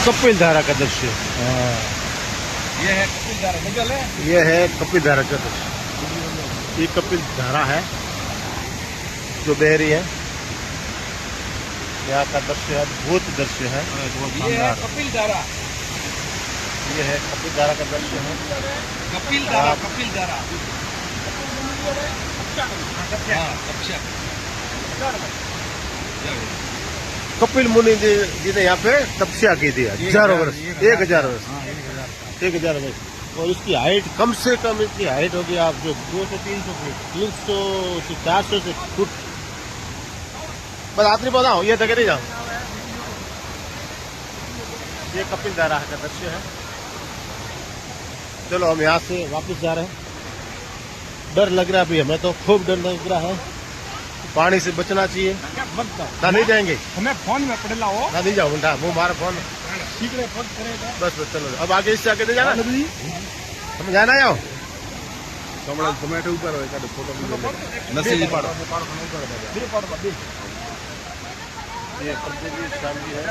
कपिल धारा का दृश्य। ये है कपिल धारा, निकल है। ये है कपिल धारा का दृश्य। ये कपिल धारा है जो बह रही है। यहाँ का दृश्य है, अद्भुत दृश्य है। ये है कपिल धारा। ये है कपिल धारा का दृश्य है। कपिल धारा, कपिल धारा। कपिल मुनि जी ने यहाँ पे तपस्या की थी हजारों वर्ष, 1000 वर्ष, 1000 वर्ष। और इसकी हाइट कम से कम इसकी हाइट होगी आप जो 200-300 फीट, 300 से 400 से फुट। बस आखिरी बताओ, ये तक नहीं जाओ। ये कपिल धारा का दृश्य है। चलो हम यहाँ से वापस जा रहे हैं। डर लग रहा है अभी हमें, तो खूब डर लग रहा है। पानी से बचना चाहिए ना, नहीं जाएंगे। हमें फोन में पड़ेला हो ना, नहीं जाओ बेटा, वो हमारा फोन। बस बस चलो, अब आगे इससे आगे नहीं जाना। हम जाना जाओ टोमेटो ऊपर फोटो नसीब ये शाम की है।